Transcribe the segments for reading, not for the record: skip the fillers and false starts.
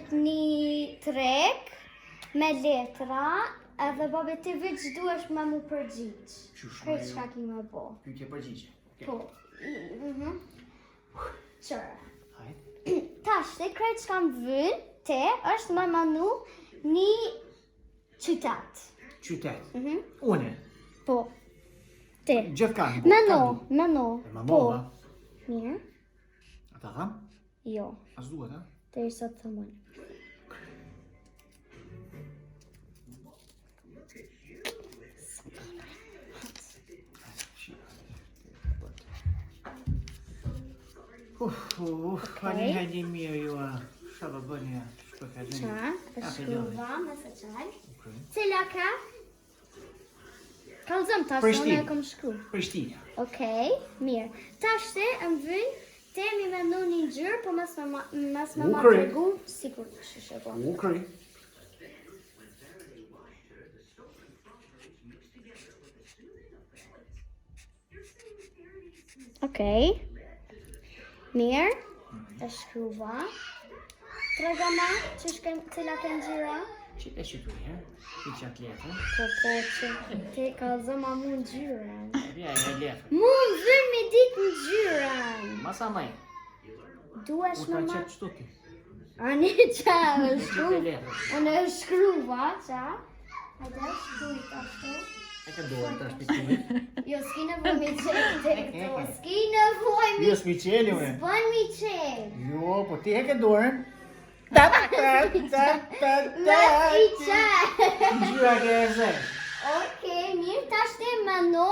babit një treg me letra, edhe babit ti veç duhesh me mu përgjigj. Krejt çka ki me bo. Pyetje përgjigje. Po. Qërë. Hajde. Tash, te krejt çka më vën, te është me manu një qytet. Qytet. Une. Po. Te. Gjithkanë. Meno. Mamova. Mirë. Ata tham? Jo. As duhet, ha? Te i sot të mënë. Pani hajde mirë ju a shaba bëni a shpëkajnë. Qa? E shkruva me se qaj. Okay. Cila ka? Kalzëm tash, unë e kom shkru. Prishtina. Okej, mirë. Tash te më vën, te mi menu një gjyrë, po mas me ma përgu, sikur të shishe po. Ukri. Okej. Mirë. E shkruva. Trega ma, cila ke ngjyra? Qite që tu, he? Ti që atë letën. Po, që te kalzëm a mu ngjyrën. Vja e letën. Mu më vën me ditë ngjyrën. Masa maj. Duhesh me Uta ma... që qëtu ti. Ani qa e Qite shkruva? letën. Unë e shkruva, qa? Hajde, shkruj ashtu. E ka dorën të shpikimit. Jo, s'ki nevoj mi qenë të këto. S'ki nevoj mi... Jo s'mi qeli, une. S'bën mi qenë. Jo, po ti e ke dorën. Mes i qenë. Gjyra ke e zë. Okej, mirë, tash te meno.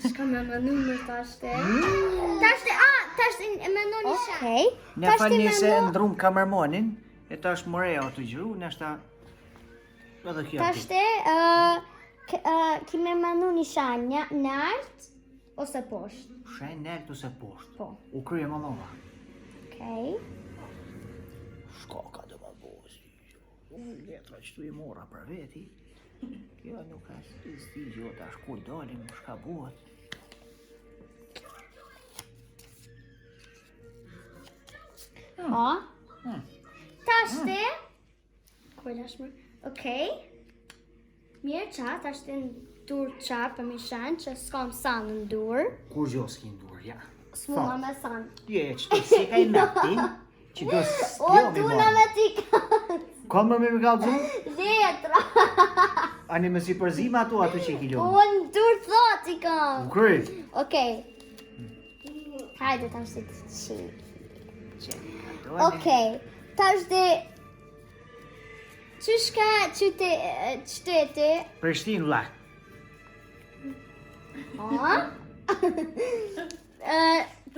Shka me menu më tash te? Tash te meno një shak. Okej. Në falni se ndrum kamermonin, e tash moreja o të gjru, nështë edhe kjo Tash te, ki me menu një shak nalt ose poshtë. Shenj nelt ose poshtë. Po. U krye mamova. Okej. Shko ka dhe ma bosi. Unë letra që tu i mora për veti. Kjo nuk ka sti gjo tash kuj dalim, shka buhet. Ha? Tash te, kujlash më, okej. Mirë qa, tash te në dur qa për mi shenë që s'kam sanë në dur. Kur gjo s'ki ndur, ja. S'muna me sanë. Je, që të si ka i metin, që do O, duna me t'i kanë. Kom më me kalëzu? Letra. Ani me si përzima ato që i kilon. O, në dur thot i kam. U kryt. Okej. Hajde tash te të qi. Okej. Okej, tash te... Qyshka qyteti? Prishtin vla. Ha?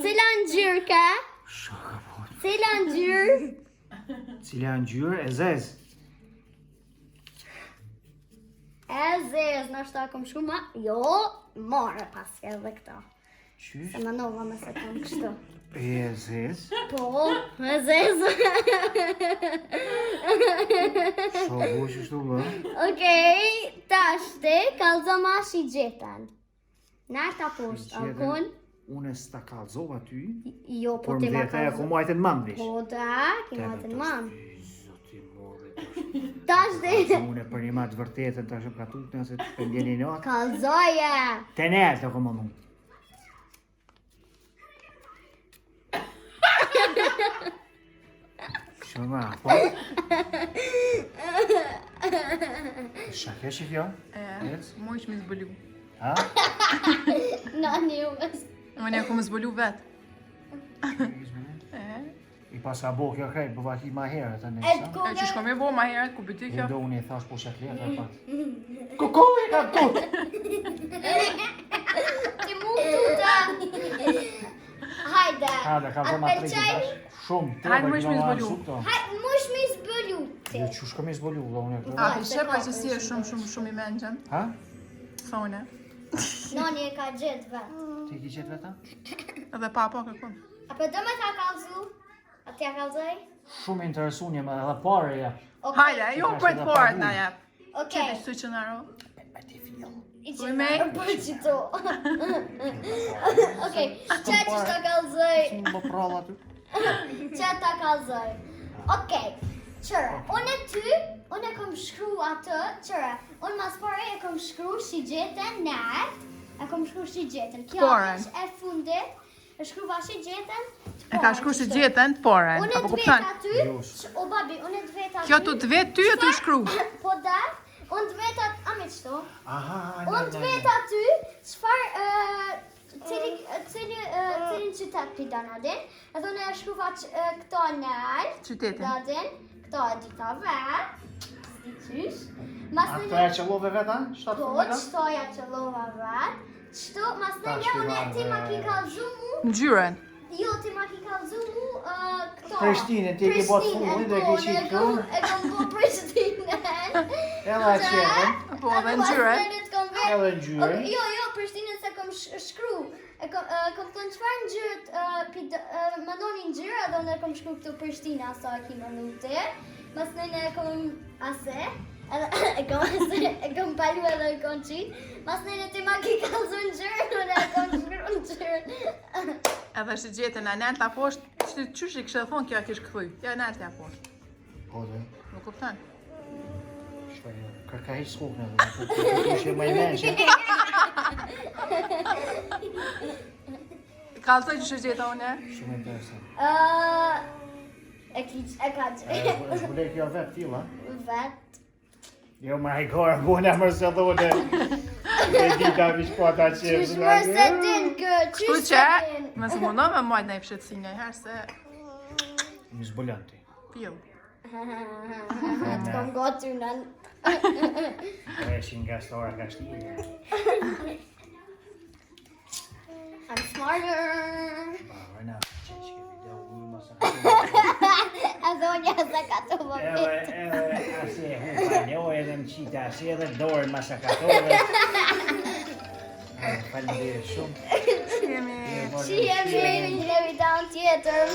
Cila ngjyrë ka? Shoka po. Cila ngjyrë? Cila ngjyrë e zez. E zez, nështë kom shku ma... Jo, more pas edhe këto. Qysh? Se më nova me se kom kështu. E zez. Po, e zez. Shoku që shtu bë. Okej, tash te kalzo ma shi gjetan. Nalta poshtë, alkon? Unë s'ta kalzova ty, Jo, po por ti më ma vete e ku kalzo. majtë në mambish. Po da, ki ma të në mamë. Zoti morë. Tash te Unë e për një matë vërtetën të shëm ka tutë nëse të shpendjeni në atë. kalzoja. Të nërë të komonu. Shëma, po? Shake që kjo? Moj që me zbëllu. Ha? Nani u mes. Unë e ku me zbëllu vetë. I pas ka bo kjo krejt, bëva ki ma herë të E nesa. të Që shko me bo ma herët, ku bëti kjo? Do unë i thash po shet letra pat. Kuku i ka tut! Ti mund tuta. Hajde. Hajde, ka zëma A 3 pëlqej? tash. Shumë, Hajde, më treba ishme kilo marrë zbulu. shumë to. Hajde, mush me zbëllu ti. Jo, që shko me zbolu, dhe unë e këtu. A, i shepër që si e shumë i menqen. Ha? Thone. Nani e ka gjetë vetë. Ti ki qetë veta? Edhe papa kërkon. A për do me ta kalzu? A ti a kalzoj? Shumë interesun jem edhe pare ja. Hajde, jo për të porët na jep. Okej. Qëtë që në ro. Me ti fjell. I Uj, që me? në për qito. Okej, që ta kalzoj? Më pralla ty. Që ta kalzoj? Okej, Qëre, unë e ty, unë e kom shkru atë, qëre, unë mas pare e kom shkru shigjetën nert, e kom shkru shigjetën. Kjo Poren. është e fundit, e shkruva shigjetën të E ka shkru si gjetën të poren. Unë Apo të vet kupton? aty, o babi, unë të vet aty. Kjo të të vet ty e të shkru. Po da, unë të vet aty, a me qëto? Aha, Unë të vet aty, qëfar, cilin qytet pidan adin, edhe unë e shkruva këto nërë, Qytetin. dadin, këto e dita vet, si qysh. Mas A në këto e qëllove veta? Shtatë po, formula? qëtoja që lova vet, qëto, mas në një unë ti ma ki kalzu mu, Në gjyren. jo ti ma ki kalzu mu, këto. Prishtinën, ti e ke bot fundin dhe ke qitë këtu? E kom po Prishtinën. Edhe atë qepën, Po, dhe në gjyren. edhe në gjyre. Jo, Prishtinën se kom shkru. Kom të në qëfar në gjyrët, më doni në gjyrë, edhe unë e kom shkru këtu Prishtina, sa e ki më nute. Mas nëjnë e kom ase, e kom palu edhe e kom qitë. Mas nëjnë ti ma ki kalzu në gjyrë, unë e kom shkru në gjyrë. Edhe shi gjetën e nërë të aposht, qysh i kështë dhe thonë kjo e kishë këthuj. Ja nërë të aposht. Po dhe, Nuk kupton? shpaj, kërka hiq s'kuknë edhe, të që më i menqë. Kalzoj që shi gjeta unë. Shumë interesant. E ka që. është bule kjo vetë tila? Vet. Jo, ma i kora buna më se dhune. E dita vish po ata që e Qysh mërë se din kë, Kështu qysh që, se din. më së mundon me majtë në i fshetësi një herë se Më zbulan ti. pjo. Të kom gotu nën. E shi nga stora ka shtile. I'm smarter. Ba, rëna, që që video një më sa A zonja se ka të më Edhe, asi e hupa një edhe më qita asi edhe dorën më sakatove. Faleminderit shumë. Jemi... Që jemi në video tjetër.